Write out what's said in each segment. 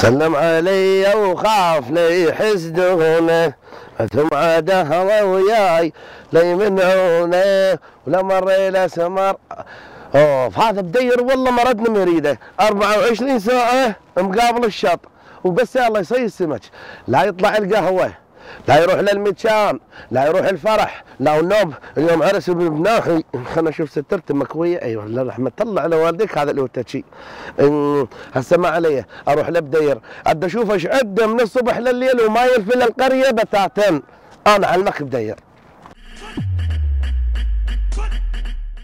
سلم علي وخاف لي يحسدونه، ثم عاد هوى وياي ليمنعونه، ولا مر له سمر. اوف هذا بدير والله ما ردنا مريده، 24 ساعه مقابل الشط وبس الله يصيد السمك، لا يطلع القهوه، لا يروح للمتشان، لا يروح الفرح، لا النوب. اليوم عرس ابن بناحي، خلنا نشوف سترته مكويه. ايوه الله رحمه الله على والديك، هذا اللي هو التشي. هسه ما علي اروح لبدير، عاد اشوف ايش عده من الصبح لليل وما يلفل القريه بتاتا. انا علمك بدير.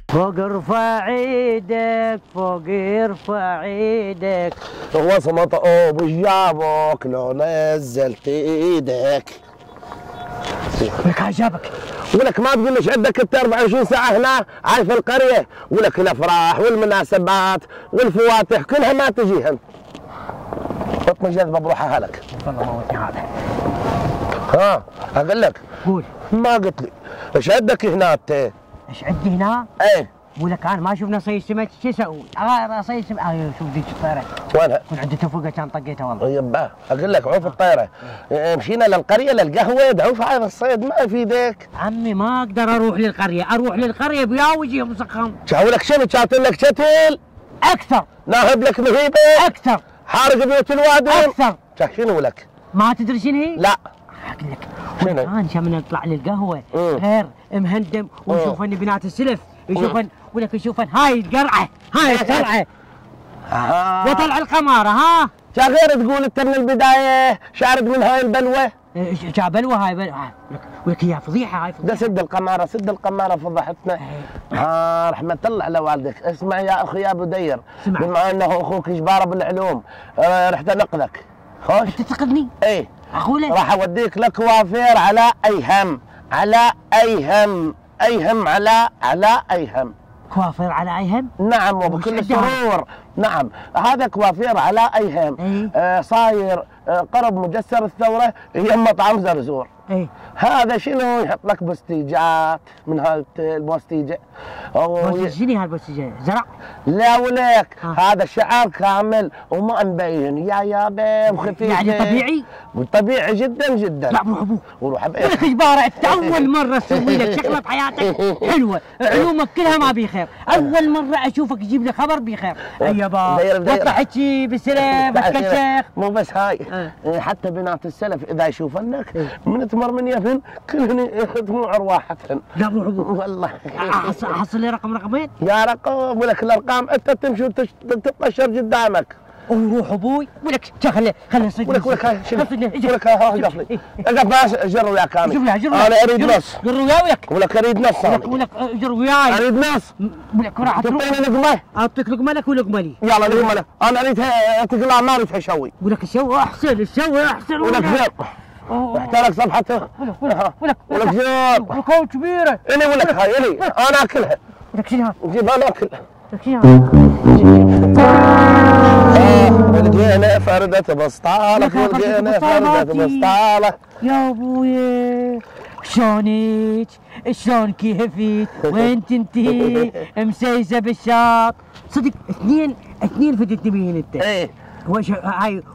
فوق ارفع ايدك، فوق ارفع ايدك. وصمت اوب وش جابك لو نزلت ايدك؟ لك عجبك ولك ما تقول ليش عندك انت 24 ساعه هنا عايش في القريه، ولك الافراح والمناسبات والفواتح كلها ما تجيهم. بطني جذبه بروحها لك. والله موتني هذا. ها اقول لك قول. ما قلت لي ايش عندك هنا انت؟ ايش عندي هنا؟ ايه ولك انا ما شفنا صيد سمك، شو اسوي؟ صيد سمك. شوف ذيك الطيره. وينها؟ كنت عندي تفوقه كان طقيتها والله. يبا اقول لك عوف الطيره. مشينا للقريه للقهوه دعوف هذا الصيد ما يفيدك. عمي ما اقدر اروح للقريه، اروح للقريه بيا وجهي مسخم. شاو لك شنو؟ شاتل لك شتل؟ اكثر. ناهب لك مهيبه؟ اكثر. حارق بيوت الوادم؟ اكثر. شنو لك؟ ما تدري شنو هي؟ لا. اقول لك شنو؟ الان شمن نطلع للقهوه غير مهندم ونشوفن بنات السلف، يشوفن ولك يشوفن هاي القرعه، هاي القرعه وطلع القماره. ها غير تقول انت من البدايه شارد من هاي البلوه؟ بلوه هاي بلوه. ولك هي فضيحه، هاي فضيحه. ده سد القماره، سد القماره فضحتنا. رحمه الله على والدك. اسمع يا اخي يا بدير، بما انه اخوك جباره بالعلوم رحت انقذك. خوش انت تنقذني؟ ايه اقول راح اوديك لكوافير على اي هم، على اي هم، اي هم على اي هم. كوافير على اي هم؟ نعم وبكل سرور. نعم هذا كوافير على اي هم. صاير قرب مجسر الثوره يم مطعم زرزور. هذا شنو؟ يحط لك بوستيجات من هاي البوستيجه. شنو هالبوستيجه؟ زرع؟ لا ولك هذا شعار كامل وما مبين يا يابا وخفيف. يعني طبيعي؟ طبيعي جدا جدا. لا روح ابوك. وروح ابوك. لك جباره انت اول مره اسوي لك شغله بحياتك حلوه، علومك كلها ما بي خير، اول مره اشوفك تجيب لي خبر بي خير. يابا وطلع حكي بالسلام بتكشخ. مو بس هاي حتى بنات السلف اذا يشوفنك من تمر من يفن كلهن دموع ارواحهن. لا روح ابوك والله. احصل لي رقمين؟ يا رقم ولك الارقام انت تمشي وتطشر قدامك. وروح ابوي ولك خلي يصيد ولك هاي شنو؟ ولك هاي اقف لي اقف باش جر وياك انا. انا اريد نص. جر وياك. ولك اريد نص. ولك جر وياي. اريد نص. ولك راح تعطيني لقمه. اعطيك لقمه لك ولقمه لي. يلا لقمه لك. انا اريدها تقلع ما اريدها شوي. ولك الشوي احسن، الشوي احسن. ولك زين. احترق صفحته. ولك زين. ولك كبيره. الي ولك هاي الي انا اكلها. ولك شنو؟ جيب انا اكلها. لك شنو؟ ولقينا فردة بسطالة، ولقينا فردة بسطالة. يا ابويا شلونك؟ شلون كيفك؟ وين انتي؟ مسيسة بالشاط. صدق اثنين فدتني بيهن انت. ايه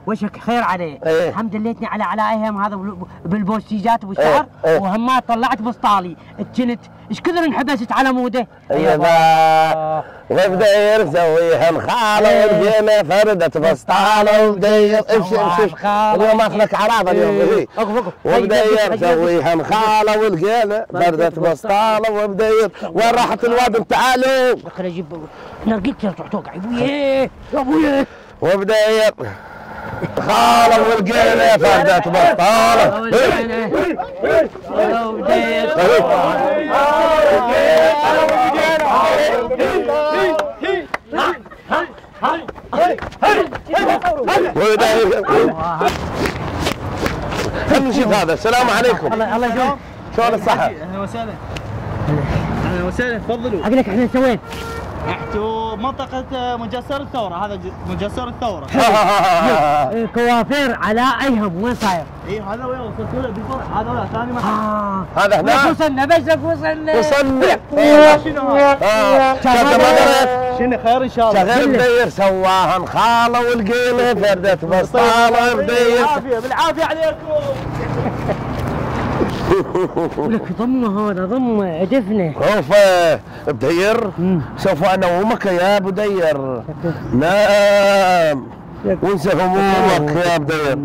وشك خير عليه. الحمد لله على ايهم هذا بالبوستيجات والشعر. وهم طلعت بسطالي كنت ايش كثر انحبست على موده. ايوه وبدير نسويها مخاله، ولقينا فردة بسطالة وبدير امشي اليوم ماخذك عراض اليوم. وبدير نسويها مخاله ولقينا فردة بسطالة وبدير. وين راحت الوادم؟ تعالوا خليني اجيب نرقيك تروح توقع. يا ابويا وبدير خاله ولقينا فردة بسطالة. نشوف هذا. السلام عليكم. الله يسلمك. شلون الصحة؟ اهلا وسهلا. اهلا وسهلا تفضلوا. اقول لك احنا سوين؟ احتوا منطقة مجسر الثورة، هذا مجسر الثورة. كوافير على ايهم. وين صاير؟ اي هذا وين وصلت له بالفرع. هذا ولا ثاني محل. هذا هنا. وصلنا بس وصلنا. وصلنا. شنو هذا؟ شفت ما دريت؟ شنو خير ان شاء الله. شغل بدير سواها نخاله ولقينا فردة بسطاله بدير. بالعافيه عليكم. ولك ضمه هذا ضمه عدفنا. شوف بدير سوف انومك يا بدير. نام وانسى همومك يا بدير.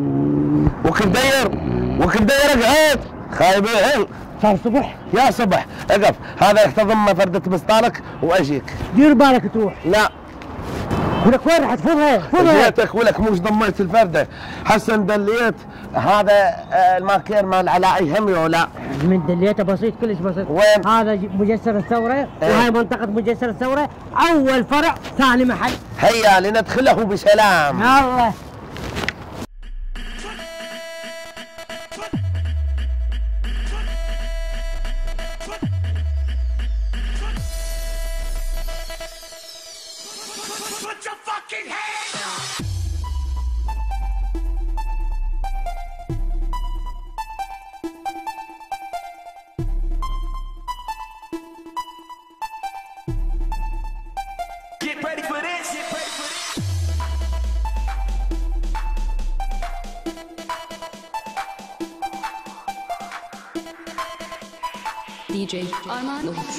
وكبدير اقعد خايبين. صار صبح يا صبح اقف. هذا يحتضم فردة بسطالك واجيك. دير بالك تروح. لا ولك وين راح تفضها؟ جيتك ولك مش ضميت الفردة. حسن دليت هذا الماكير مال علاء همي ولا من دليته بسيط كلش بسيط. وين؟ هذا مجسر الثورة وهاي منطقة مجسر الثورة أول فرع ثاني محل. هيا لندخله بسلام. يلا. DJ Arman Lutz.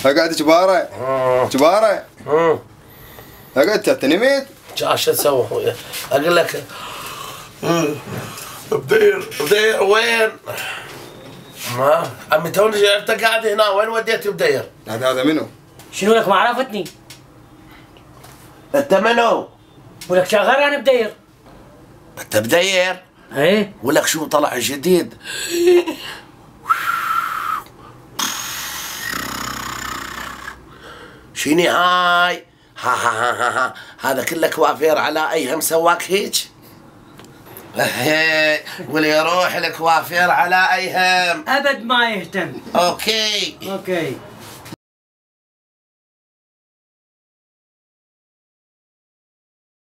اقعد جباره جباره اقعد تنميت شو تسوي اخويا؟ اقول لك بدير وين؟ ما عمي توني انت قاعد هنا وين وديت بدير؟ هذا منو؟ شنو لك ما عرفتني؟ انت منو؟ ولك شغال انا بدير. انت بدير؟ ايه ولك شو طلع جديد؟ شيني هاي؟ ها هذا كله كوافير على ايهم سواك هيك؟ واللي يروح الكوافير على ايهم ابد ما يهتم. اوكي اوكي